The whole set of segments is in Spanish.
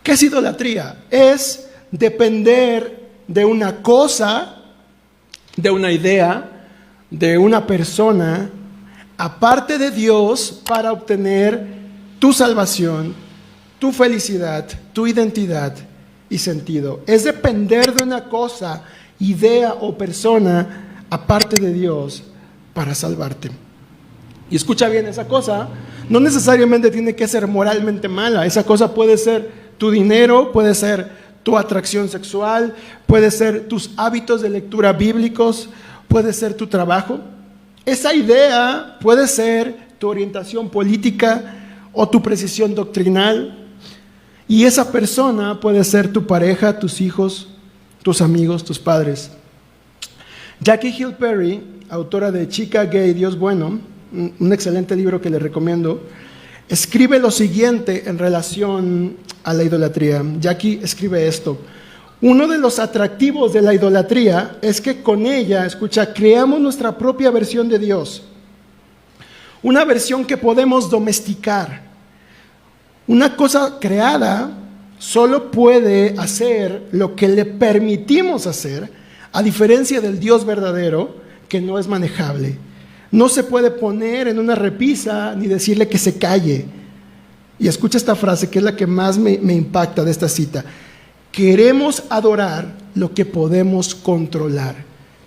¿Qué es idolatría? Es depender de una cosa, de una idea, de una persona, aparte de Dios, para obtener tu salvación, tu felicidad, tu identidad y sentido. Es depender de una cosa, idea o persona, aparte de Dios, para salvarte. Y escucha bien, esa cosa no necesariamente tiene que ser moralmente mala. Esa cosa puede ser tu dinero, puede ser tu atracción sexual, puede ser tus hábitos de lectura bíblicos, puede ser tu trabajo. Esa idea puede ser tu orientación política o tu precisión doctrinal. Y esa persona puede ser tu pareja, tus hijos, tus amigos, tus padres. Jackie Hill Perry, autora de Chica, Gay, Dios Bueno, un excelente libro que le recomiendo, escribe lo siguiente en relación a la idolatría. Jackie escribe esto: uno de los atractivos de la idolatría es que con ella, escucha, creamos nuestra propia versión de Dios. Una versión que podemos domesticar. Una cosa creada solo puede hacer lo que le permitimos hacer, a diferencia del Dios verdadero, que no es manejable. No se puede poner en una repisa ni decirle que se calle. Y escucha esta frase, que es la que más me impacta de esta cita. Queremos adorar lo que podemos controlar.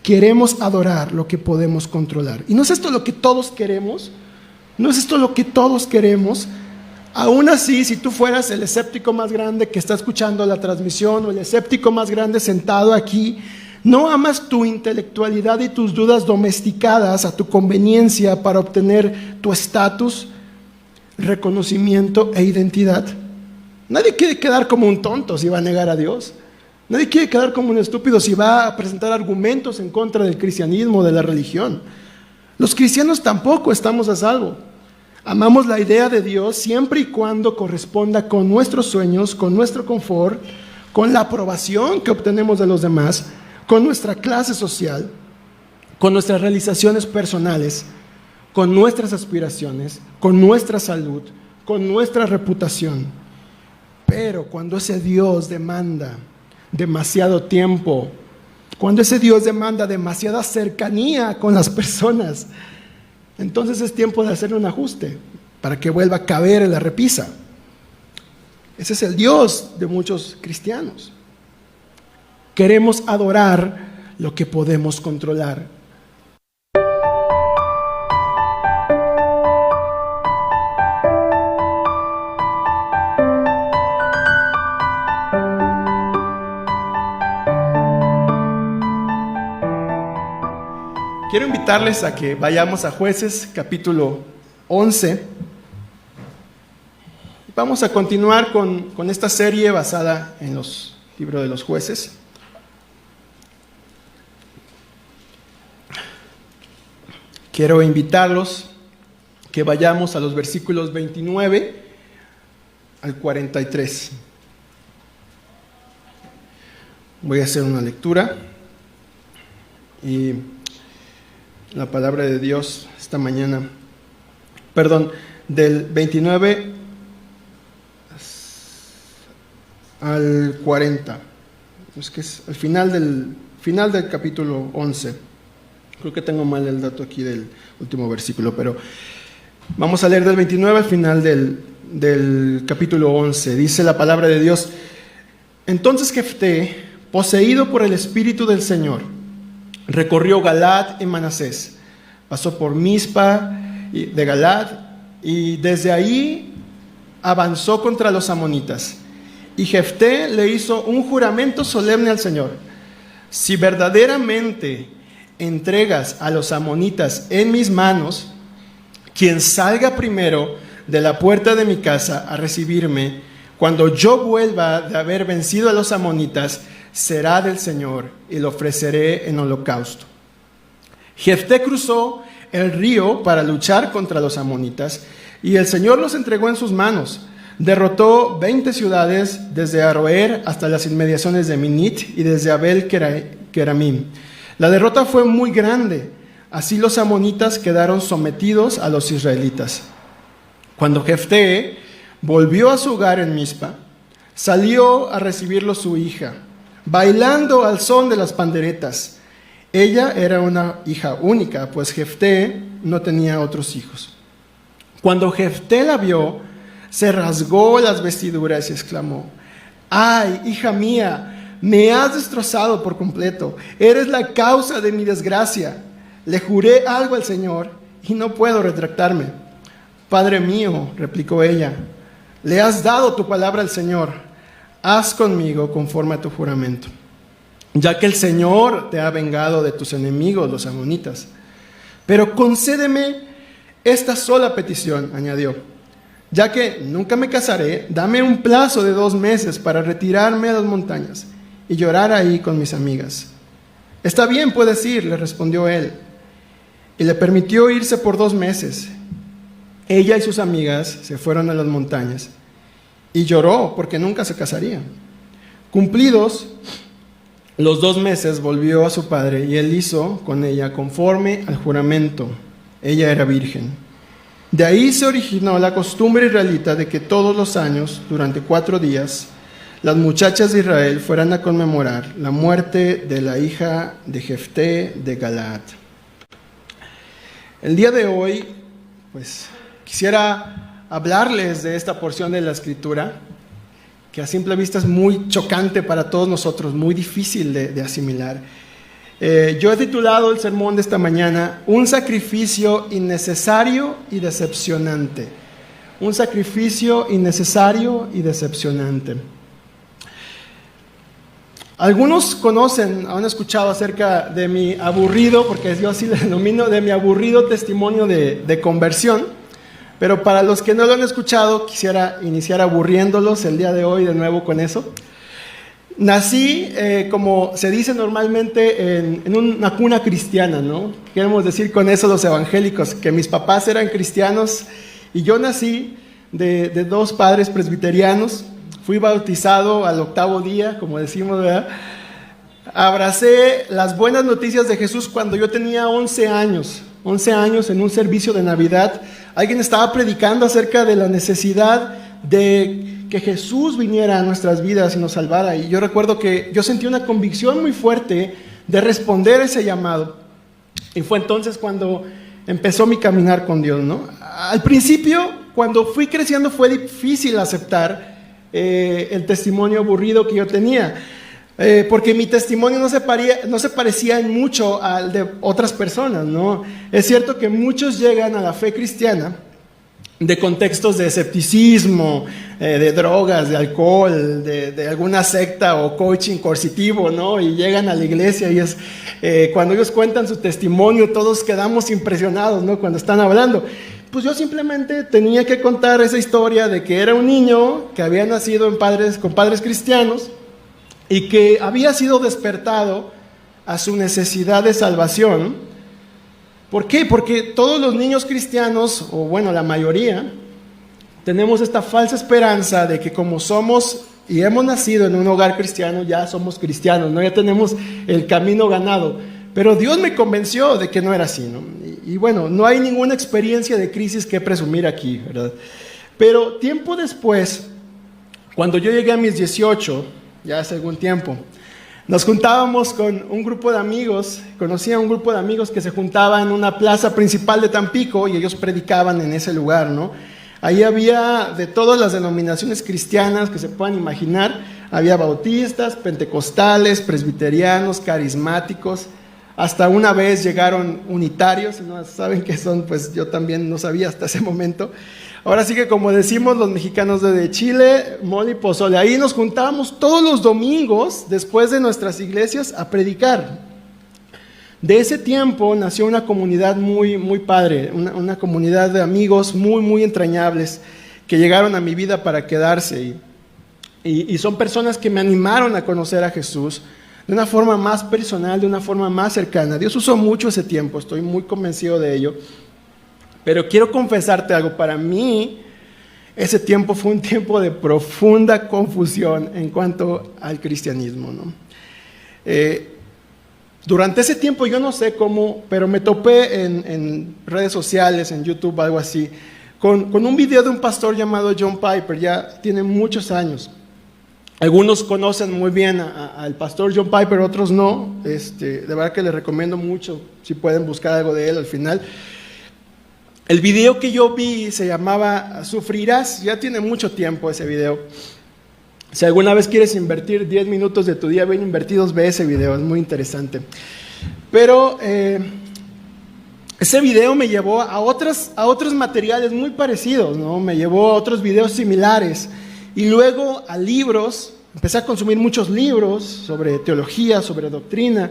Queremos adorar lo que podemos controlar. ¿Y no es esto lo que todos queremos? ¿No es esto lo que todos queremos? Aún así, si tú fueras el escéptico más grande que está escuchando la transmisión, o el escéptico más grande sentado aquí, no amas tu intelectualidad y tus dudas domesticadas a tu conveniencia para obtener tu estatus, reconocimiento e identidad. Nadie quiere quedar como un tonto si va a negar a Dios. Nadie quiere quedar como un estúpido si va a presentar argumentos en contra del cristianismo, de la religión. Los cristianos tampoco estamos a salvo. Amamos la idea de Dios siempre y cuando corresponda con nuestros sueños, con nuestro confort, con la aprobación que obtenemos de los demás, con nuestra clase social, con nuestras realizaciones personales, con nuestras aspiraciones, con nuestra salud, con nuestra reputación. Pero cuando ese Dios demanda demasiado tiempo, cuando ese Dios demanda demasiada cercanía con las personas, entonces es tiempo de hacer un ajuste para que vuelva a caber en la repisa. Ese es el Dios de muchos cristianos. Queremos adorar lo que podemos controlar. Quiero invitarles a que vayamos a Jueces capítulo 11. Vamos a continuar con esta serie basada en los libros de los jueces. Quiero invitarlos que vayamos a los versículos 29 al 43. Voy a hacer una lectura y la palabra de Dios esta mañana, del 29 al 40. Es que es al final del capítulo 11. Creo que tengo mal el dato aquí del último versículo, pero vamos a leer del 29 al final del capítulo 11. Dice la palabra de Dios: entonces Jefté, poseído por el Espíritu del Señor, recorrió Galaad y Manasés, pasó por Mizpa de Galaad y desde ahí avanzó contra los amonitas. Y Jefté le hizo un juramento solemne al Señor: si verdaderamente entregas a los amonitas en mis manos, quien salga primero de la puerta de mi casa a recibirme, cuando yo vuelva de haber vencido a los amonitas, será del Señor y lo ofreceré en holocausto. Jefté cruzó el río para luchar contra los amonitas y el Señor los entregó en sus manos. Derrotó 20 ciudades desde Aroer hasta las inmediaciones de Minit y desde Abel Keramim. La derrota fue muy grande, así los amonitas quedaron sometidos a los israelitas. Cuando Jefté volvió a su hogar en Mizpa, salió a recibirlo su hija, bailando al son de las panderetas. Ella era una hija única, pues Jefté no tenía otros hijos. Cuando Jefté la vio, se rasgó las vestiduras y exclamó: ¡ay, hija mía! Me has destrozado por completo. Eres la causa de mi desgracia. Le juré algo al Señor y no puedo retractarme. Padre mío, replicó ella, le has dado tu palabra al Señor. Haz conmigo conforme a tu juramento, ya que el Señor te ha vengado de tus enemigos, los amonitas. Pero concédeme esta sola petición, añadió. Ya que nunca me casaré, dame un plazo de 2 meses para retirarme a las montañas y llorar ahí con mis amigas. Está bien, puedes ir, le respondió él. Y le permitió irse por 2 meses. Ella y sus amigas se fueron a las montañas y lloró porque nunca se casaría. Cumplidos los 2 meses, volvió a su padre y él hizo con ella conforme al juramento. Ella era virgen. De ahí se originó la costumbre israelita de que todos los años, durante 4 días, las muchachas de Israel fueran a conmemorar la muerte de la hija de Jefté de Galaad. El día de hoy, pues, quisiera hablarles de esta porción de la Escritura, que a simple vista es muy chocante para todos nosotros, muy difícil de asimilar. Yo he titulado el sermón de esta mañana, Un sacrificio innecesario y decepcionante. Un sacrificio innecesario y decepcionante. Algunos conocen, han escuchado acerca de mi aburrido, porque yo así le denomino, de mi aburrido testimonio de conversión. Pero para los que no lo han escuchado, quisiera iniciar aburriéndolos el día de hoy de nuevo con eso. Nací, como se dice normalmente, en una cuna cristiana, ¿no? Queremos decir con eso los evangélicos, que mis papás eran cristianos y yo nací de 2 padres presbiterianos. Fui bautizado al 8º día, como decimos, ¿verdad? Abracé las buenas noticias de Jesús cuando yo tenía 11 años. 11 años en un servicio de Navidad. Alguien estaba predicando acerca de la necesidad de que Jesús viniera a nuestras vidas y nos salvara. Y yo recuerdo que yo sentí una convicción muy fuerte de responder a ese llamado. Y fue entonces cuando empezó mi caminar con Dios, ¿no? Al principio, cuando fui creciendo, fue difícil aceptar el testimonio aburrido que yo tenía, porque mi testimonio no se parecía en mucho al de otras personas, ¿no? Es cierto que muchos llegan a la fe cristiana de contextos de escepticismo, de drogas, de alcohol, de alguna secta o coaching coercitivo, ¿no? Y llegan a la iglesia y es cuando ellos cuentan su testimonio, todos quedamos impresionados, ¿no? Cuando están hablando. Pues yo simplemente tenía que contar esa historia de que era un niño que había nacido con padres cristianos y que había sido despertado a su necesidad de salvación. ¿Por qué? Porque todos los niños cristianos, o bueno, la mayoría, tenemos esta falsa esperanza de que como somos y hemos nacido en un hogar cristiano, ya somos cristianos, ¿no? Ya tenemos el camino ganado. Pero Dios me convenció de que no era así, ¿no? Y bueno, no hay ninguna experiencia de crisis que presumir aquí, ¿verdad? Pero tiempo después, cuando yo llegué a mis 18, ya hace algún tiempo, nos juntábamos con un grupo de amigos, conocí a un grupo de amigos que se juntaba en una plaza principal de Tampico y ellos predicaban en ese lugar, ¿no? Ahí había de todas las denominaciones cristianas que se puedan imaginar, había bautistas, pentecostales, presbiterianos, carismáticos. Hasta una vez llegaron unitarios, no saben qué son, pues yo también no sabía hasta ese momento. Ahora sí que como decimos los mexicanos de Chile, mole y pozole. Ahí nos juntábamos todos los domingos después de nuestras iglesias a predicar. De ese tiempo nació una comunidad muy, muy padre, una comunidad de amigos muy, muy entrañables que llegaron a mi vida para quedarse. Y son personas que me animaron a conocer a Jesús de una forma más personal, de una forma más cercana. Dios usó mucho ese tiempo, estoy muy convencido de ello. Pero quiero confesarte algo, para mí ese tiempo fue un tiempo de profunda confusión en cuanto al cristianismo, ¿no? Durante ese tiempo yo no sé cómo, pero me topé en redes sociales, en YouTube, algo así, con un video de un pastor llamado John Piper, ya tiene muchos años. Algunos conocen muy bien al pastor John Piper, otros no. De verdad que les recomiendo mucho, si pueden buscar algo de él al final. El video que yo vi se llamaba Sufrirás. Ya tiene mucho tiempo ese video. Si alguna vez quieres invertir 10 minutos de tu día bien invertidos, ve ese video, es muy interesante. Pero ese video me llevó a otros materiales muy parecidos, ¿no? Me llevó a otros videos similares. Y luego a libros. Empecé a consumir muchos libros sobre teología, sobre doctrina,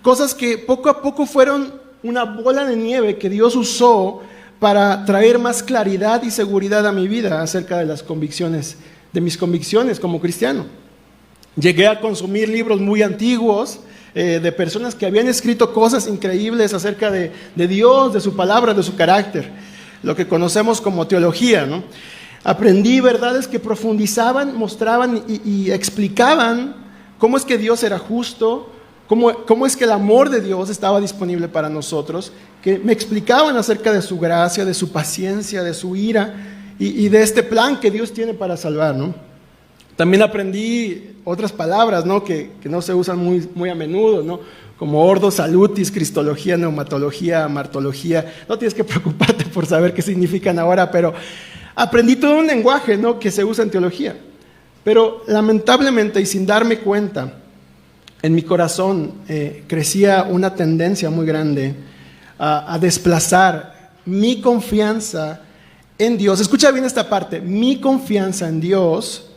cosas que poco a poco fueron una bola de nieve que Dios usó para traer más claridad y seguridad a mi vida acerca de las convicciones, de mis convicciones como cristiano. Llegué a consumir libros muy antiguos, de personas que habían escrito cosas increíbles acerca de Dios, de su palabra, de su carácter, lo que conocemos como teología, ¿no? Aprendí verdades que profundizaban, mostraban y explicaban cómo es que Dios era justo, cómo es que el amor de Dios estaba disponible para nosotros, que me explicaban acerca de su gracia, de su paciencia, de su ira y de este plan que Dios tiene para salvar, ¿no? También aprendí otras palabras, ¿no? que no se usan muy a menudo, ¿no? Como ordo salutis, cristología, neumatología, martología. No tienes que preocuparte por saber qué significan ahora, pero aprendí todo un lenguaje, ¿no? que se usa en teología. Pero lamentablemente y sin darme cuenta, en mi corazón crecía una tendencia muy grande a desplazar mi confianza en Dios. Escucha bien esta parte, mi confianza en Dios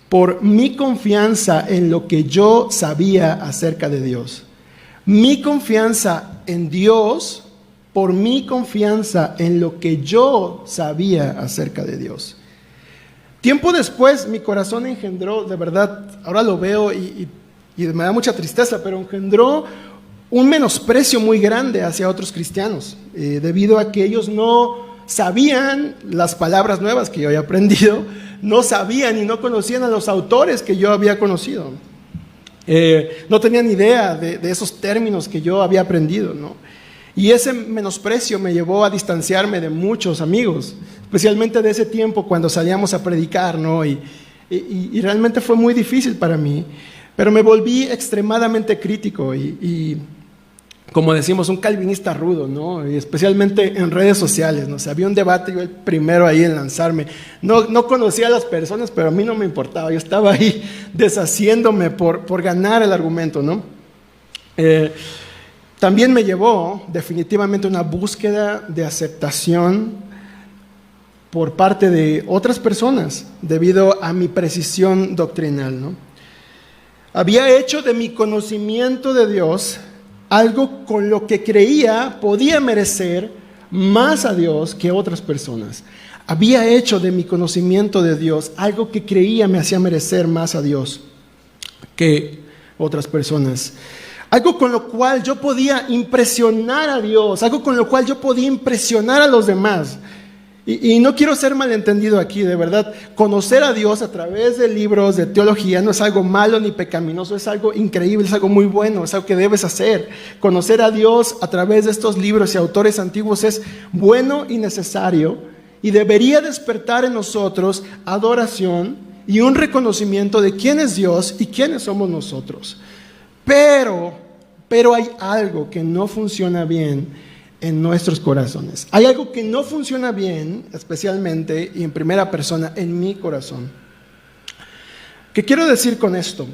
por mi confianza en lo que yo sabía acerca de Dios. Mi confianza en Dios por mi confianza en lo que yo sabía acerca de Dios. Tiempo después mi corazón engendró, de verdad, ahora lo veo y me da mucha tristeza, pero engendró un menosprecio muy grande hacia otros cristianos, debido a que ellos no sabían las palabras nuevas que yo había aprendido, no sabían y no conocían a los autores que yo había conocido. No tenían idea de esos términos que yo había aprendido, ¿no? Y ese menosprecio me llevó a distanciarme de muchos amigos, especialmente de ese tiempo cuando salíamos a predicar, ¿no? Y realmente fue muy difícil para mí, pero me volví extremadamente crítico y como decimos, un calvinista rudo, ¿no? Y especialmente en redes sociales, ¿no? O sea, había un debate, yo el primero ahí en lanzarme. No conocía a las personas, pero a mí no me importaba. Yo estaba ahí deshaciéndome por ganar el argumento, ¿no? También me llevó definitivamente una búsqueda de aceptación por parte de otras personas debido a mi precisión doctrinal, ¿no? Había hecho de mi conocimiento de Dios algo con lo que creía podía merecer más a Dios que otras personas. Había hecho de mi conocimiento de Dios algo que creía me hacía merecer más a Dios que otras personas. Algo con lo cual yo podía impresionar a Dios, algo con lo cual yo podía impresionar a los demás. Y no quiero ser malentendido aquí, de verdad. Conocer a Dios a través de libros de teología no es algo malo ni pecaminoso, es algo increíble, es algo muy bueno, es algo que debes hacer. Conocer a Dios a través de estos libros y autores antiguos es bueno y necesario y debería despertar en nosotros adoración y un reconocimiento de quién es Dios y quiénes somos nosotros. Pero hay algo que no funciona bien en nuestros corazones. Hay algo que no funciona bien, especialmente y en primera persona, en mi corazón. ¿Qué quiero decir con esto?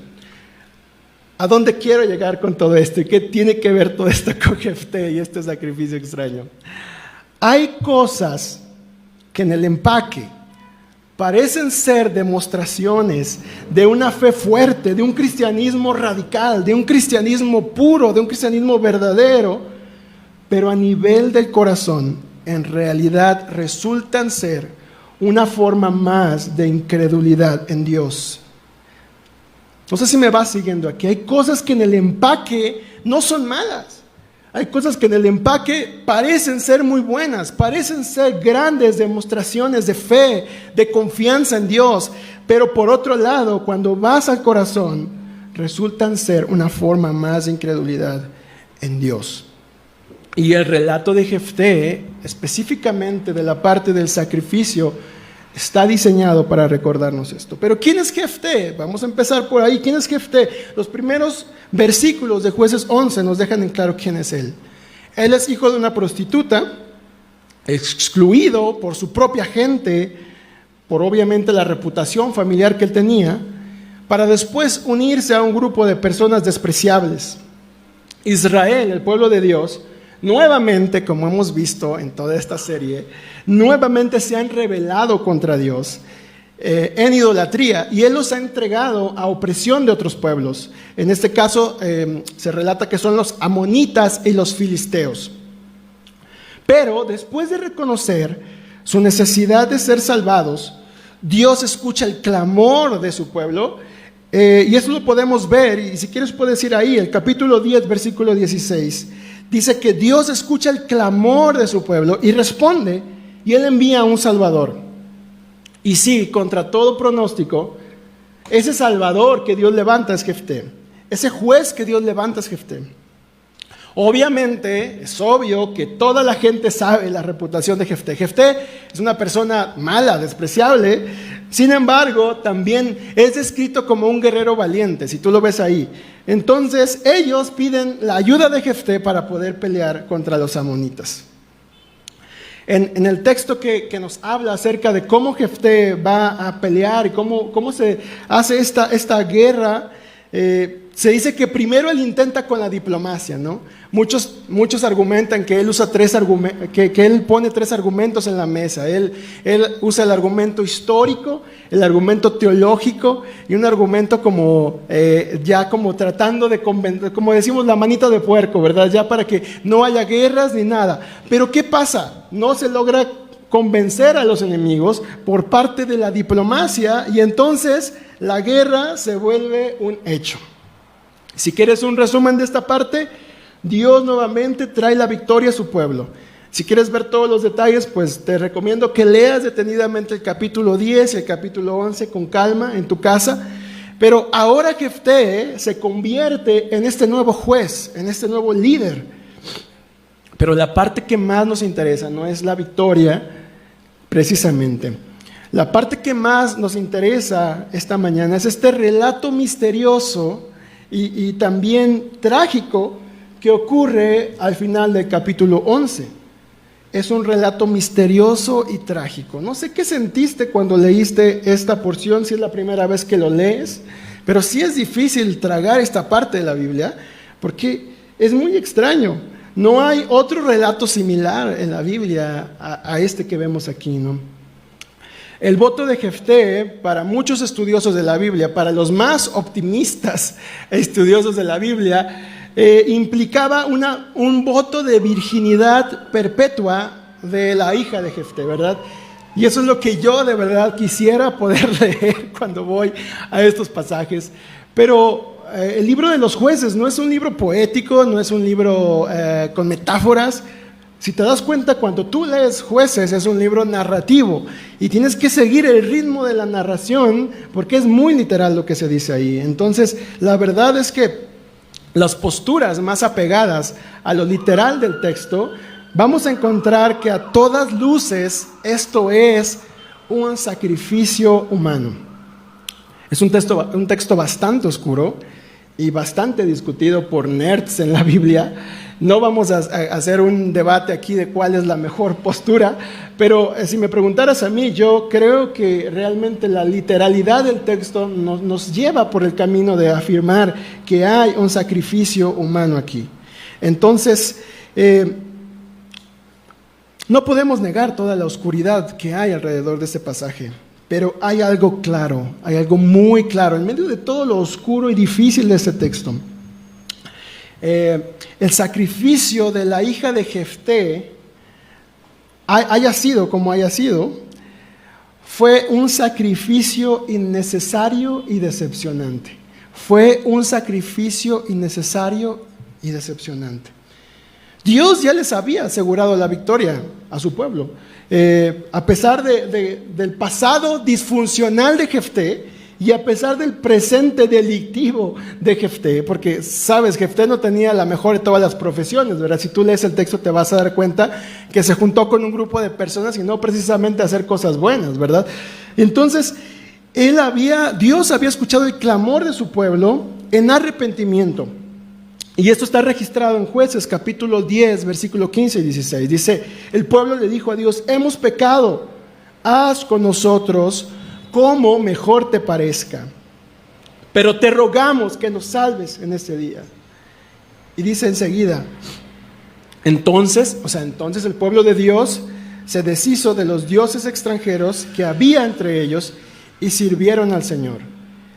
¿A dónde quiero llegar con todo esto? ¿Y qué tiene que ver todo esto con Jefté y este sacrificio extraño? Hay cosas que en el empaque parecen ser demostraciones de una fe fuerte, de un cristianismo radical, de un cristianismo puro, de un cristianismo verdadero, pero a nivel del corazón, en realidad resultan ser una forma más de incredulidad en Dios. No sé si me vas siguiendo aquí. Hay cosas que en el empaque no son malas. Hay cosas que en el empaque parecen ser muy buenas, parecen ser grandes demostraciones de fe, de confianza en Dios. Pero por otro lado, cuando vas al corazón, resultan ser una forma más de incredulidad en Dios. Y el relato de Jefté, específicamente de la parte del sacrificio, Está diseñado para recordarnos esto. Pero ¿quién es Jefté? Vamos a empezar por ahí. ¿Quién es Jefté? Los primeros versículos de Jueces 11 nos dejan en claro quién es él. Él es hijo de una prostituta, excluido por su propia gente, por obviamente la reputación familiar que él tenía, para después unirse a un grupo de personas despreciables. Israel, el pueblo de Dios, nuevamente, como hemos visto en toda esta serie, nuevamente se han rebelado contra Dios en idolatría, y Él los ha entregado a opresión de otros pueblos. En este caso se relata que son los amonitas y los filisteos. Pero después de reconocer su necesidad de ser salvados, Dios escucha el clamor de su pueblo, y eso lo podemos ver, y si quieres puedes ir ahí, el capítulo 10, versículo 16. Dice que Dios escucha el clamor de su pueblo y responde, y Él envía a un Salvador. Y sí, contra todo pronóstico, ese Salvador que Dios levanta es Jefté. Ese juez que Dios levanta es Jefté. Obviamente, es obvio que toda la gente sabe la reputación de Jefté. Jefté es una persona mala, despreciable. Sin embargo, también es descrito como un guerrero valiente, si tú lo ves ahí. Entonces, ellos piden la ayuda de Jefté para poder pelear contra los amonitas. En el texto que nos habla acerca de cómo Jefté va a pelear y cómo se hace esta guerra, se dice que primero él intenta con la diplomacia, ¿no? Muchos argumentan que él usa que él pone tres argumentos en la mesa. Él usa el argumento histórico, el argumento teológico y un argumento como tratando de convencer, como decimos, la manita de puerco, ¿verdad? Ya para que no haya guerras ni nada. Pero ¿qué pasa? No se logra convencer a los enemigos por parte de la diplomacia, y entonces la guerra se vuelve un hecho. Si quieres un resumen de esta parte, Dios nuevamente trae la victoria a su pueblo. Si quieres ver todos los detalles, pues te recomiendo que leas detenidamente el capítulo 10 y el capítulo 11 con calma en tu casa. Pero ahora Jefté se convierte en este nuevo juez, en este nuevo líder. Pero la parte que más nos interesa no es la victoria, precisamente. La parte que más nos interesa esta mañana es este relato misterioso y también trágico que ocurre al final del capítulo 11. Es un relato misterioso y trágico. No sé qué sentiste cuando leíste esta porción, si es la primera vez que lo lees, pero sí es difícil tragar esta parte de la Biblia, porque es muy extraño. No hay otro relato similar en la Biblia a este que vemos aquí, ¿no? El voto de Jefté, para muchos estudiosos de la Biblia, para los más optimistas estudiosos de la Biblia, implicaba un voto de virginidad perpetua de la hija de Jefté, ¿verdad? Y eso es lo que yo de verdad quisiera poder leer cuando voy a estos pasajes. Pero el libro de los jueces no es un libro poético, no es un libro con metáforas. Si te das cuenta, cuando tú lees Jueces es un libro narrativo y tienes que seguir el ritmo de la narración porque es muy literal lo que se dice ahí. Entonces, la verdad es que las posturas más apegadas a lo literal del texto, vamos a encontrar que a todas luces esto es un sacrificio humano. Es un texto bastante oscuro y bastante discutido por nerds en la Biblia. No vamos a hacer un debate aquí de cuál es la mejor postura, pero si me preguntaras a mí, yo creo que realmente la literalidad del texto nos lleva por el camino de afirmar que hay un sacrificio humano aquí. Entonces, no podemos negar toda la oscuridad que hay alrededor de este pasaje, pero hay algo claro, hay algo muy claro, en medio de todo lo oscuro y difícil de este texto. El sacrificio de la hija de Jefté, haya sido como haya sido, fue un sacrificio innecesario y decepcionante. Fue un sacrificio innecesario y decepcionante. Dios ya les había asegurado la victoria a su pueblo. A pesar del pasado disfuncional de Jefté Y a pesar del presente delictivo de Jefté, porque sabes, Jefté no tenía la mejor de todas las profesiones, ¿verdad? Si tú lees el texto te vas a dar cuenta que se juntó con un grupo de personas y no precisamente a hacer cosas buenas, ¿verdad? Entonces, Dios había escuchado el clamor de su pueblo en arrepentimiento. Y esto está registrado en Jueces capítulo 10, versículo 15 y 16. Dice, el pueblo le dijo a Dios, hemos pecado, haz con nosotros como mejor te parezca, pero te rogamos que nos salves en este día. Y dice enseguida, entonces el pueblo de Dios se deshizo de los dioses extranjeros que había entre ellos y sirvieron al Señor.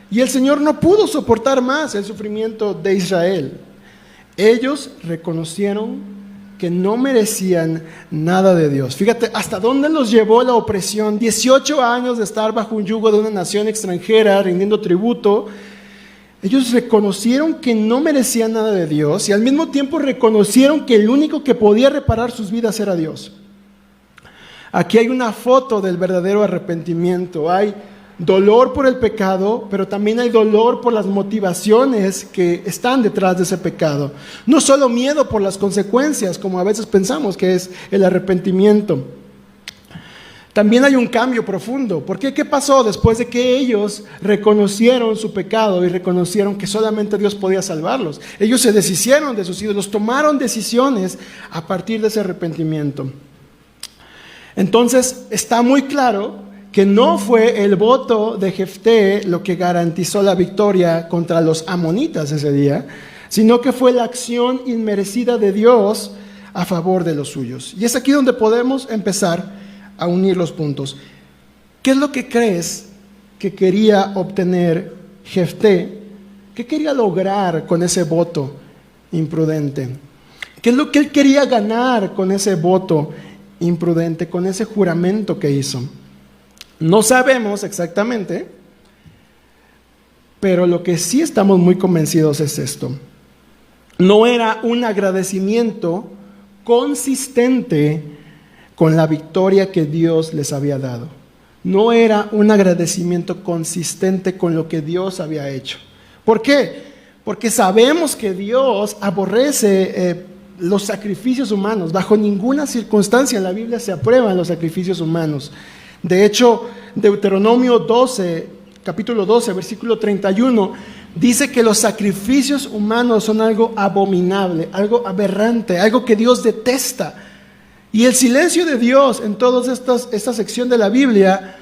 Y el Señor no pudo soportar más el sufrimiento de Israel. Ellos reconocieron que no merecían nada de Dios. Fíjate hasta dónde los llevó la opresión. 18 años de estar bajo un yugo de una nación extranjera, rindiendo tributo. Ellos reconocieron que no merecían nada de Dios y al mismo tiempo reconocieron que el único que podía reparar sus vidas era Dios. Aquí hay una foto del verdadero arrepentimiento. Hay dolor por el pecado, pero también hay dolor por las motivaciones que están detrás de ese pecado. No solo miedo por las consecuencias, como a veces pensamos que es el arrepentimiento. También hay un cambio profundo. ¿Por qué? ¿Qué pasó después de que ellos reconocieron su pecado y reconocieron que solamente Dios podía salvarlos? Ellos se deshicieron de sus ídolos, tomaron decisiones a partir de ese arrepentimiento. Entonces, está muy claro que no fue el voto de Jefté lo que garantizó la victoria contra los amonitas ese día, sino que fue la acción inmerecida de Dios a favor de los suyos. Y es aquí donde podemos empezar a unir los puntos. ¿Qué es lo que crees que quería obtener Jefté? ¿Qué quería lograr con ese voto imprudente? ¿Qué es lo que él quería ganar con ese voto imprudente, con ese juramento que hizo? No sabemos exactamente, pero lo que sí estamos muy convencidos es esto. No era un agradecimiento consistente con la victoria que Dios les había dado. No era un agradecimiento consistente con lo que Dios había hecho. ¿Por qué? Porque sabemos que Dios aborrece los sacrificios humanos. Bajo ninguna circunstancia en la Biblia se aprueban los sacrificios humanos. De hecho, Deuteronomio 12, capítulo 12, versículo 31, dice que los sacrificios humanos son algo abominable, algo aberrante, algo que Dios detesta. Y el silencio de Dios en toda esta sección de la Biblia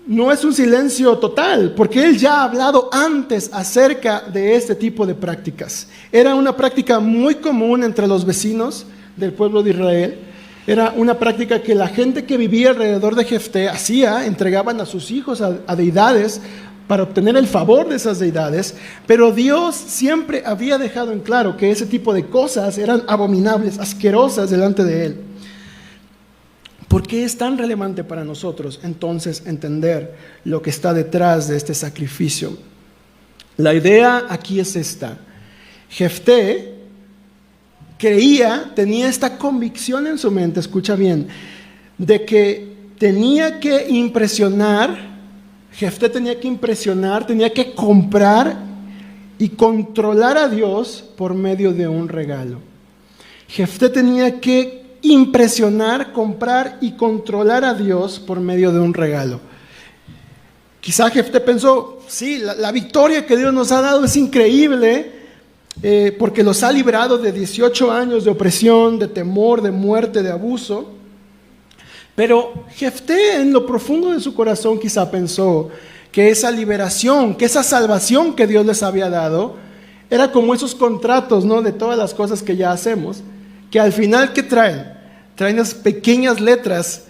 no es un silencio total, porque Él ya ha hablado antes acerca de este tipo de prácticas. Era una práctica muy común entre los vecinos del pueblo de Israel. Era una práctica que la gente que vivía alrededor de Jefté hacía, entregaban a sus hijos a deidades para obtener el favor de esas deidades, pero Dios siempre había dejado en claro que ese tipo de cosas eran abominables, asquerosas delante de Él. ¿Por qué es tan relevante para nosotros entonces entender lo que está detrás de este sacrificio? La idea aquí es esta. Jefté tenía esta convicción en su mente, escucha bien, de que tenía que impresionar, Jefté tenía que impresionar, tenía que comprar y controlar a Dios por medio de un regalo. Jefté tenía que impresionar, comprar y controlar a Dios por medio de un regalo. Quizá Jefté pensó, sí, la victoria que Dios nos ha dado es increíble, porque los ha librado de 18 años de opresión, de temor, de muerte, de abuso. Pero Jefté en lo profundo de su corazón quizá pensó que esa liberación, que esa salvación que Dios les había dado, era como esos contratos, ¿no?, de todas las cosas que ya hacemos, que al final, ¿qué traen? Traen unas pequeñas letras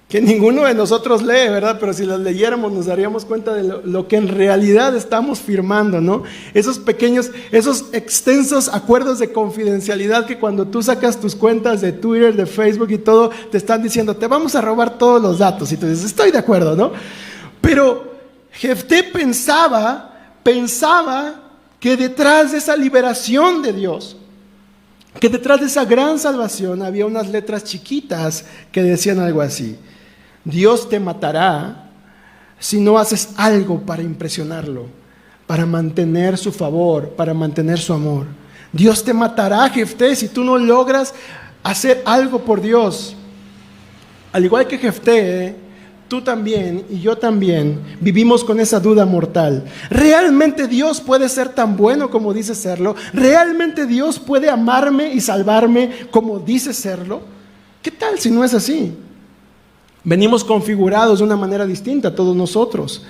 que ninguno de nosotros lee, ¿verdad? Pero si las leyéramos nos daríamos cuenta de lo que en realidad estamos firmando, ¿no? Esos pequeños, esos extensos acuerdos de confidencialidad que cuando tú sacas tus cuentas de Twitter, de Facebook y todo, te están diciendo, te vamos a robar todos los datos. Y tú dices, estoy de acuerdo, ¿no? Pero Jefté pensaba que detrás de esa liberación de Dios, que detrás de esa gran salvación había unas letras chiquitas que decían algo así: Dios te matará si no haces algo para impresionarlo, para mantener su favor, para mantener su amor. Dios te matará, Jefté, si tú no logras hacer algo por Dios. Al igual que Jefté, tú también y yo también vivimos con esa duda mortal. ¿Realmente Dios puede ser tan bueno como dice serlo? ¿Realmente Dios puede amarme y salvarme como dice serlo? ¿Qué tal si no es así? Venimos configurados de una manera distinta todos nosotros.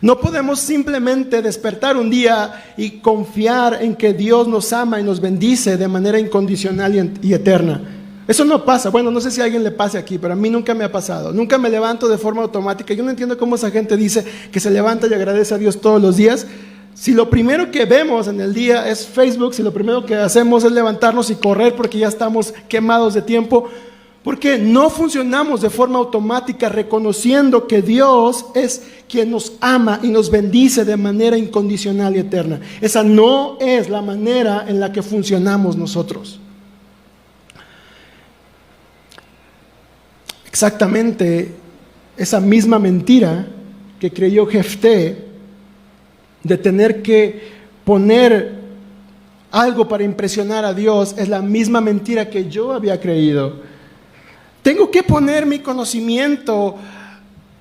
No podemos simplemente despertar un día y confiar en que Dios nos ama y nos bendice de manera incondicional y eterna. Eso no pasa. Bueno, no sé si a alguien le pase aquí, pero a mí nunca me ha pasado. Nunca me levanto de forma automática. Yo no entiendo cómo esa gente dice que se levanta y agradece a Dios todos los días. Si lo primero que vemos en el día es Facebook, si lo primero que hacemos es levantarnos y correr porque ya estamos quemados de tiempo, porque no funcionamos de forma automática reconociendo que Dios es quien nos ama y nos bendice de manera incondicional y eterna. Esa no es la manera en la que funcionamos nosotros. Exactamente esa misma mentira que creyó Jefté de tener que poner algo para impresionar a Dios es la misma mentira que yo había creído. Tengo que poner mi conocimiento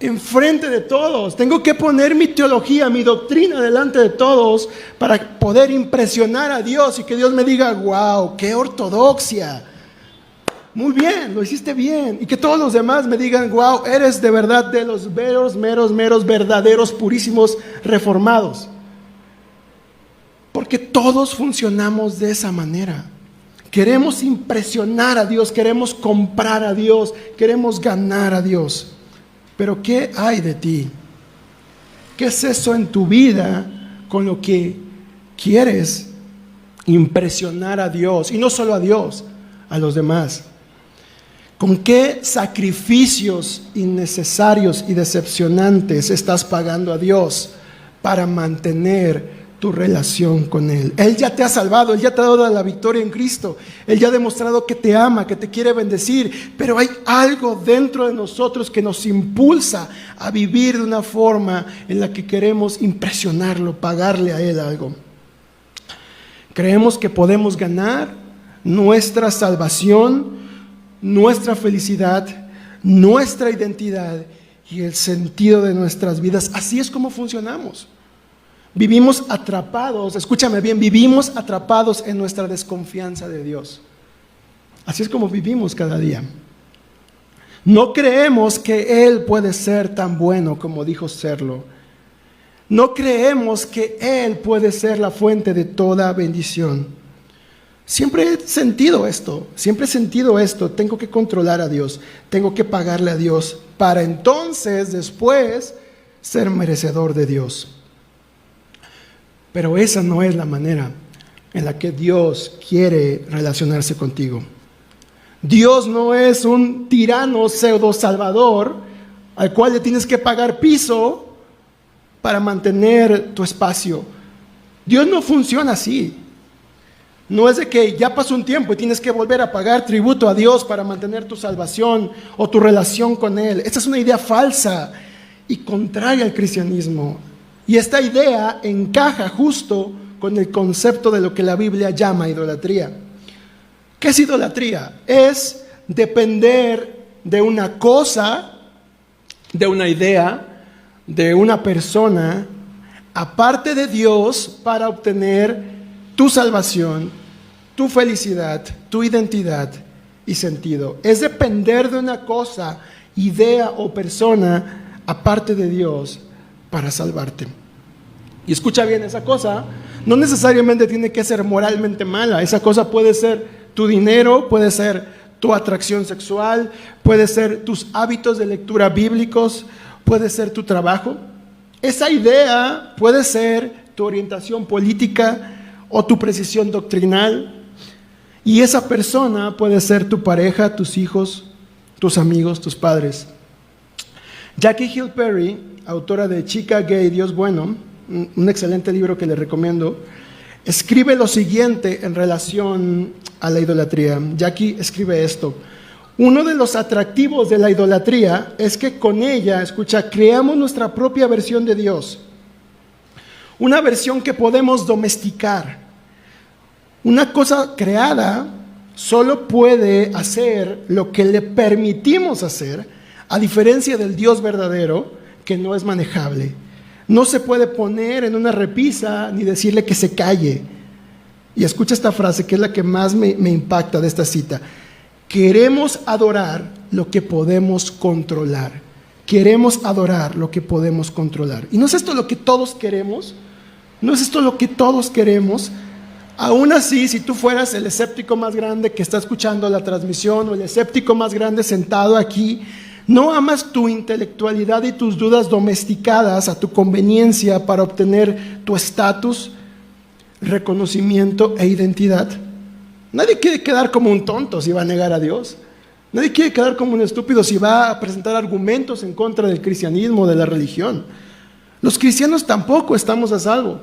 enfrente de todos. Tengo que poner mi teología, mi doctrina delante de todos para poder impresionar a Dios y que Dios me diga, wow, qué ortodoxia. Muy bien, lo hiciste bien. Y que todos los demás me digan, wow, eres de verdad de los meros, verdaderos, purísimos, reformados. Porque todos funcionamos de esa manera. Queremos impresionar a Dios, queremos comprar a Dios, queremos ganar a Dios. Pero ¿qué hay de ti? ¿Qué es eso en tu vida con lo que quieres impresionar a Dios? Y no solo a Dios, a los demás. ¿Con qué sacrificios innecesarios y decepcionantes estás pagando a Dios para mantener tu relación con Él? Él ya te ha salvado, Él ya te ha dado la victoria en Cristo, Él ya ha demostrado que te ama, que te quiere bendecir, pero hay algo dentro de nosotros que nos impulsa a vivir de una forma en la que queremos impresionarlo, pagarle a Él algo. Creemos que podemos ganar nuestra salvación, nuestra felicidad, nuestra identidad y el sentido de nuestras vidas. Así es como funcionamos. Vivimos atrapados, escúchame bien, vivimos atrapados en nuestra desconfianza de Dios. Así es como vivimos cada día. No creemos que Él puede ser tan bueno como dijo serlo. No creemos que Él puede ser la fuente de toda bendición. Siempre he sentido esto, tengo que controlar a Dios, tengo que pagarle a Dios para entonces después ser merecedor de Dios. Pero esa no es la manera en la que Dios quiere relacionarse contigo. Dios no es un tirano pseudo salvador al cual le tienes que pagar piso para mantener tu espacio. Dios no funciona así. No es de que ya pasó un tiempo y tienes que volver a pagar tributo a Dios para mantener tu salvación o tu relación con Él. Esta es una idea falsa y contraria al cristianismo. Y esta idea encaja justo con el concepto de lo que la Biblia llama idolatría. ¿Qué es idolatría? Es depender de una cosa, de una idea, de una persona, aparte de Dios para obtener tu salvación, tu felicidad, tu identidad y sentido. Es depender de una cosa, idea o persona aparte de Dios para salvarte. Y escucha bien, esa cosa no necesariamente tiene que ser moralmente mala. Esa cosa puede ser tu dinero, puede ser tu atracción sexual, puede ser tus hábitos de lectura bíblicos, puede ser tu trabajo. Esa idea puede ser tu orientación política o tu precisión doctrinal, y esa persona puede ser tu pareja, tus hijos, tus amigos, tus padres. Jackie Hill Perry, autora de Chica, Gay, Dios Bueno, un excelente libro que le recomiendo, escribe lo siguiente en relación a la idolatría. Jackie escribe esto: Uno de los atractivos de la idolatría es que con ella, escucha, creamos nuestra propia versión de Dios. Una versión que podemos domesticar. Una cosa creada solo puede hacer lo que le permitimos hacer, a diferencia del Dios verdadero, que no es manejable. No se puede poner en una repisa ni decirle que se calle. Y escucha esta frase, que es la que más me impacta de esta cita. Queremos adorar lo que podemos controlar. Queremos adorar lo que podemos controlar. ¿Y no es esto lo que todos queremos? ¿No es esto lo que todos queremos? Aún así, si tú fueras el escéptico más grande que está escuchando la transmisión, o el escéptico más grande sentado aquí, ¿no amas tu intelectualidad y tus dudas domesticadas a tu conveniencia para obtener tu estatus, reconocimiento e identidad? Nadie quiere quedar como un tonto si va a negar a Dios. Nadie quiere quedar como un estúpido si va a presentar argumentos en contra del cristianismo, de la religión. Los cristianos tampoco estamos a salvo.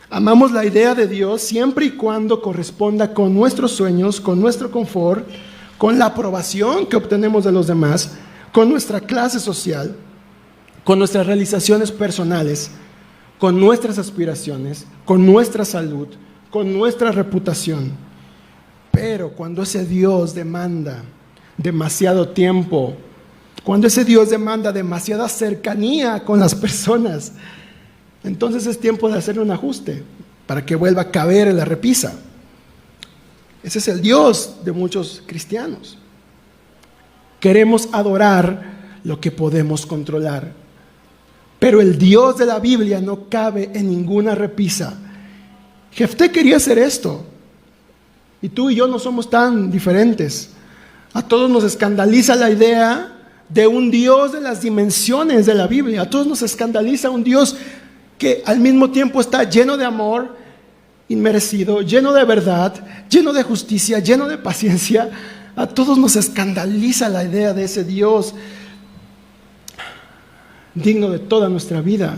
Amamos la idea de Dios siempre y cuando corresponda con nuestros sueños, con nuestro confort, con la aprobación que obtenemos de los demás, con nuestra clase social, con nuestras realizaciones personales, con nuestras aspiraciones, con nuestra salud, con nuestra reputación. Pero cuando ese Dios demanda demasiado tiempo, cuando ese Dios demanda demasiada cercanía con las personas, entonces es tiempo de hacer un ajuste para que vuelva a caber en la repisa. Ese es el Dios de muchos cristianos. Queremos adorar lo que podemos controlar, pero el Dios de la Biblia no cabe en ninguna repisa. Jefté quería hacer esto, y tú y yo no somos tan diferentes. A todos nos escandaliza la idea de un Dios de las dimensiones de la Biblia. A todos nos escandaliza un Dios que al mismo tiempo está lleno de amor inmerecido, lleno de verdad, lleno de justicia, lleno de paciencia. A todos nos escandaliza la idea de ese Dios digno de toda nuestra vida.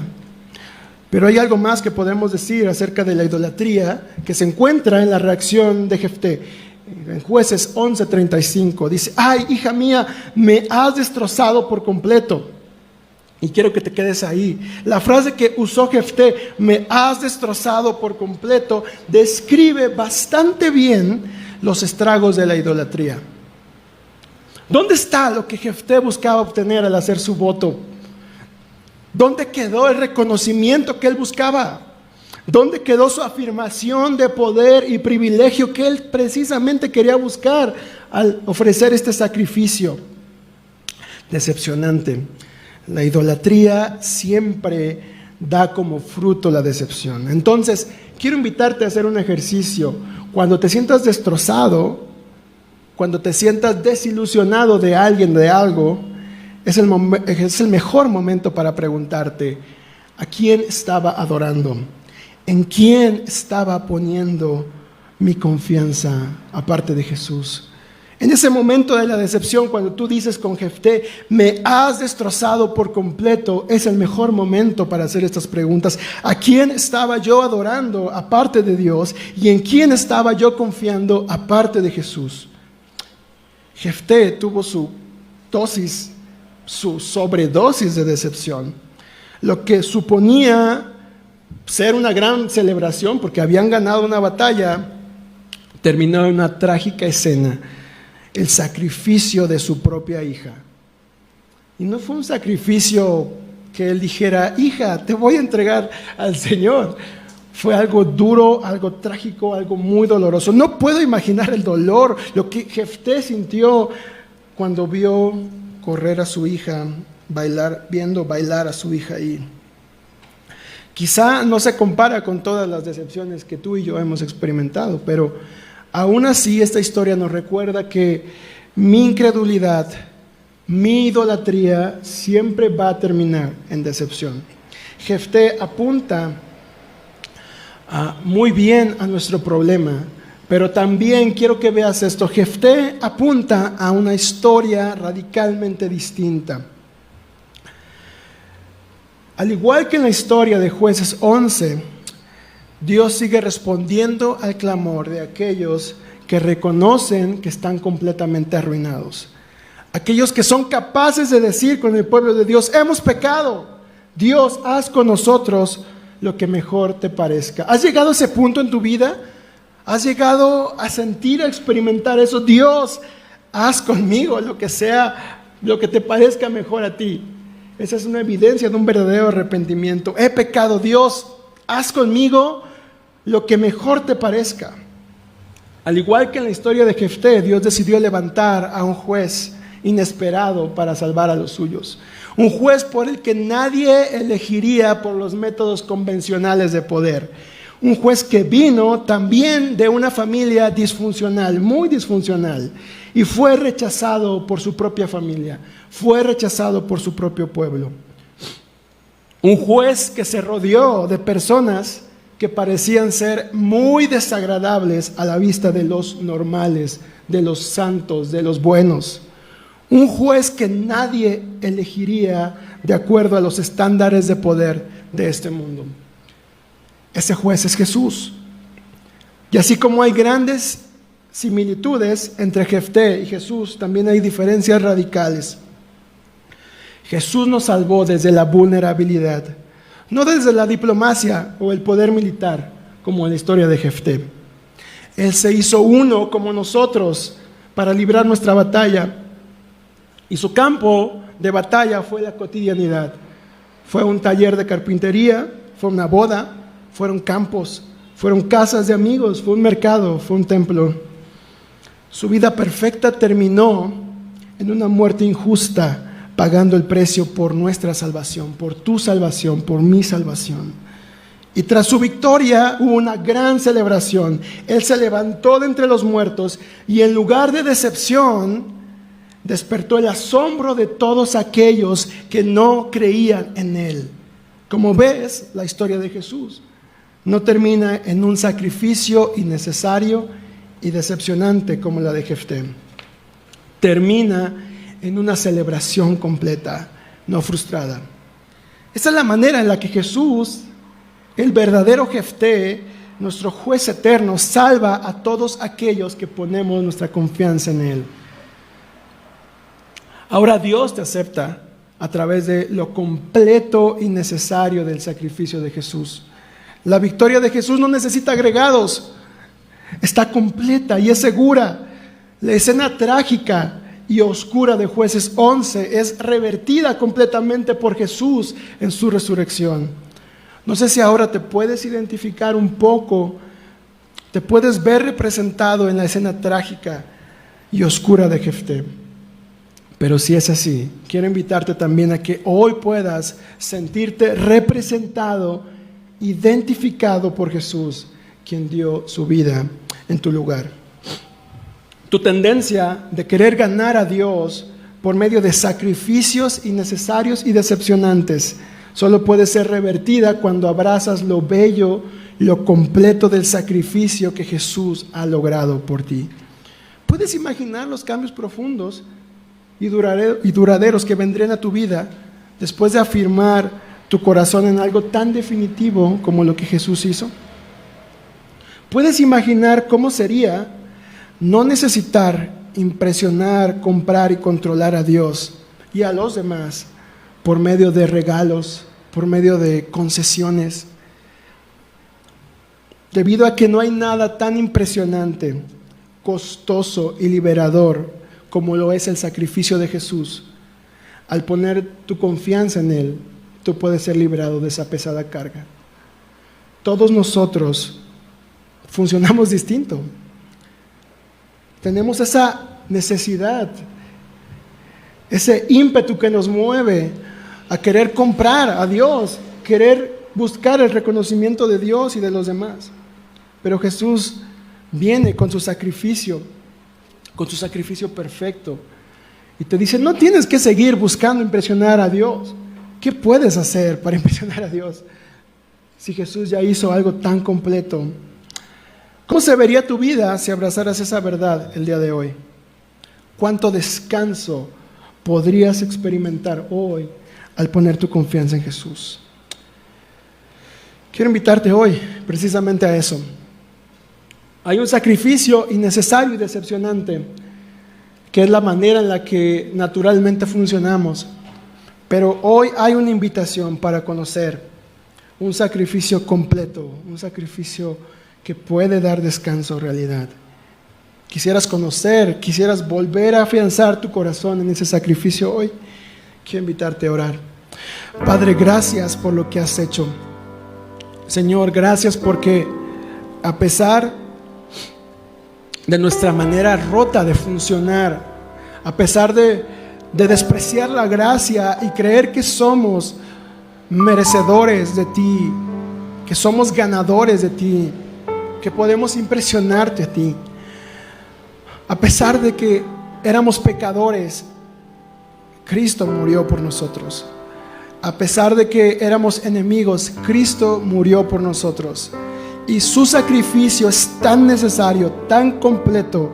Pero hay algo más que podemos decir acerca de la idolatría que se encuentra en la reacción de Jefté. En Jueces 11:35 dice: ay, hija mía, me has destrozado por completo. Y quiero que te quedes ahí. La frase que usó Jefté, me has destrozado por completo, describe bastante bien los estragos de la idolatría. ¿Dónde está lo que Jefté buscaba obtener al hacer su voto? ¿Dónde quedó el reconocimiento que él buscaba? ¿Dónde quedó su afirmación de poder y privilegio que él precisamente quería buscar al ofrecer este sacrificio? Decepcionante. La idolatría siempre da como fruto la decepción. Entonces, quiero invitarte a hacer un ejercicio. Cuando te sientas destrozado, cuando te sientas desilusionado de alguien, de algo, es el mejor momento para preguntarte: ¿a quién estaba adorando? ¿En quién estaba poniendo mi confianza aparte de Jesús? En ese momento de la decepción, cuando tú dices con Jefté, me has destrozado por completo, es el mejor momento para hacer estas preguntas. ¿A quién estaba yo adorando aparte de Dios? ¿Y en quién estaba yo confiando aparte de Jesús? Jefté tuvo su sobredosis de decepción. Lo que suponía ser una gran celebración porque habían ganado una batalla, terminó en una trágica escena: el sacrificio de su propia hija. Y no fue un sacrificio que él dijera: hija, te voy a entregar al Señor. Fue algo duro, algo trágico, algo muy doloroso. No puedo imaginar el dolor, lo que Jefté sintió cuando vio correr a su hija, viendo bailar a su hija ahí. Quizá no se compara con todas las decepciones que tú y yo hemos experimentado, pero aún así esta historia nos recuerda que mi incredulidad, mi idolatría siempre va a terminar en decepción. Jefté apunta muy bien a nuestro problema, pero también quiero que veas esto: Jefté apunta a una historia radicalmente distinta. Al igual que en la historia de Jueces 11, Dios sigue respondiendo al clamor de aquellos que reconocen que están completamente arruinados. Aquellos que son capaces de decir con el pueblo de Dios: hemos pecado. Dios, haz con nosotros lo que mejor te parezca. ¿Has llegado a ese punto en tu vida? ¿Has llegado a sentir, a experimentar eso? Dios, haz conmigo lo que sea, lo que te parezca mejor a ti. Esa es una evidencia de un verdadero arrepentimiento. He pecado, Dios, haz conmigo lo que mejor te parezca. Al igual que en la historia de Jefté, Dios decidió levantar a un juez inesperado para salvar a los suyos. Un juez por el que nadie elegiría por los métodos convencionales de poder. Un juez que vino también de una familia disfuncional, muy disfuncional, y fue rechazado por su propia familia, fue rechazado por su propio pueblo. Un juez que se rodeó de personas que parecían ser muy desagradables a la vista de los normales, de los santos, de los buenos. Un juez que nadie elegiría de acuerdo a los estándares de poder de este mundo. Ese juez es Jesús. Y así como hay grandes similitudes entre Jefté y Jesús, también hay diferencias radicales. Jesús nos salvó desde la vulnerabilidad, no desde la diplomacia o el poder militar, como en la historia de Jefté. Él se hizo uno como nosotros para librar nuestra batalla. Y su campo de batalla fue la cotidianidad. Fue un taller de carpintería, fue una boda, fueron campos, fueron casas de amigos, fue un mercado, fue un templo. Su vida perfecta terminó en una muerte injusta, pagando el precio por nuestra salvación, por tu salvación, por mi salvación. Y tras su victoria hubo una gran celebración. Él se levantó de entre los muertos y en lugar de decepción, despertó el asombro de todos aquellos que no creían en Él. Como ves, la historia de Jesús no termina en un sacrificio innecesario y decepcionante como la de Jefté. Termina en una celebración completa, no frustrada. Esa es la manera en la que Jesús, el verdadero Jefté, nuestro juez eterno, salva a todos aquellos que ponemos nuestra confianza en Él. Ahora Dios te acepta a través de lo completo y necesario del sacrificio de Jesús. La victoria de Jesús no necesita agregados, está completa y es segura. La escena trágica y oscura de Jueces 11 es revertida completamente por Jesús en su resurrección. No sé si ahora te puedes identificar un poco, te puedes ver representado en la escena trágica y oscura de Jefté. Pero si es así, quiero invitarte también a que hoy puedas sentirte representado, identificado por Jesús, quien dio su vida en tu lugar. Tu tendencia de querer ganar a Dios por medio de sacrificios innecesarios y decepcionantes solo puede ser revertida cuando abrazas lo bello, lo completo del sacrificio que Jesús ha logrado por ti. ¿Puedes imaginar los cambios profundos y duraderos que vendrían a tu vida después de afirmar tu corazón en algo tan definitivo como lo que Jesús hizo? ¿Puedes imaginar cómo sería no necesitar impresionar, comprar y controlar a Dios y a los demás por medio de regalos, por medio de concesiones? Debido a que no hay nada tan impresionante, costoso y liberador como lo es el sacrificio de Jesús, al poner tu confianza en Él, tú puedes ser liberado de esa pesada carga. Todos nosotros funcionamos distinto. Tenemos esa necesidad, ese ímpetu que nos mueve a querer comprar a Dios, querer buscar el reconocimiento de Dios y de los demás. Pero Jesús viene con su sacrificio perfecto, y te dice: no tienes que seguir buscando impresionar a Dios. ¿Qué puedes hacer para impresionar a Dios si Jesús ya hizo algo tan completo? ¿Cómo se vería tu vida si abrazaras esa verdad el día de hoy? ¿Cuánto descanso podrías experimentar hoy al poner tu confianza en Jesús? Quiero invitarte hoy precisamente a eso. Hay un sacrificio innecesario y decepcionante que es la manera en la que naturalmente funcionamos. Pero hoy hay una invitación para conocer un sacrificio completo, un sacrificio que puede dar descanso, realidad. Quisieras conocer, quisieras volver a afianzar tu corazón en ese sacrificio hoy. Quiero invitarte a orar. Padre, gracias por lo que has hecho. Señor, gracias porque a pesar de nuestra manera rota de funcionar, a pesar de despreciar la gracia y creer que somos merecedores de ti, que somos ganadores de ti, que podemos impresionarte a ti, a pesar de que éramos pecadores, Cristo murió por nosotros. A pesar de que éramos enemigos, Cristo murió por nosotros. Y su sacrificio es tan necesario, tan completo,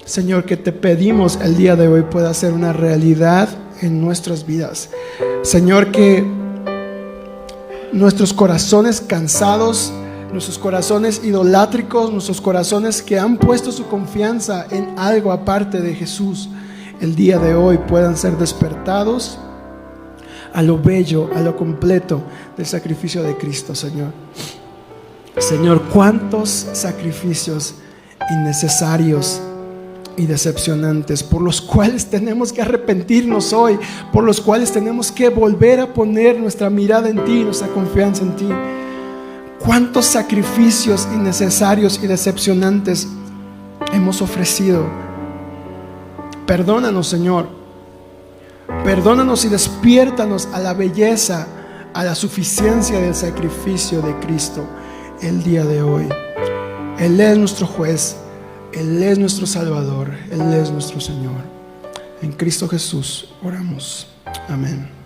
Señor, que te pedimos el día de hoy pueda ser una realidad en nuestras vidas. Señor, que nuestros corazones cansados, nuestros corazones idolátricos, nuestros corazones que han puesto su confianza en algo aparte de Jesús, el día de hoy puedan ser despertados a lo bello, a lo completo del sacrificio de Cristo, Señor. Señor, cuántos sacrificios innecesarios y decepcionantes por los cuales tenemos que arrepentirnos hoy, por los cuales tenemos que volver a poner nuestra mirada en ti, nuestra confianza en ti. Cuántos sacrificios innecesarios y decepcionantes hemos ofrecido. Perdónanos, Señor. Perdónanos y despiértanos a la belleza, a la suficiencia del sacrificio de Cristo el día de hoy. Él es nuestro juez, Él es nuestro Salvador, Él es nuestro Señor. En Cristo Jesús oramos. Amén.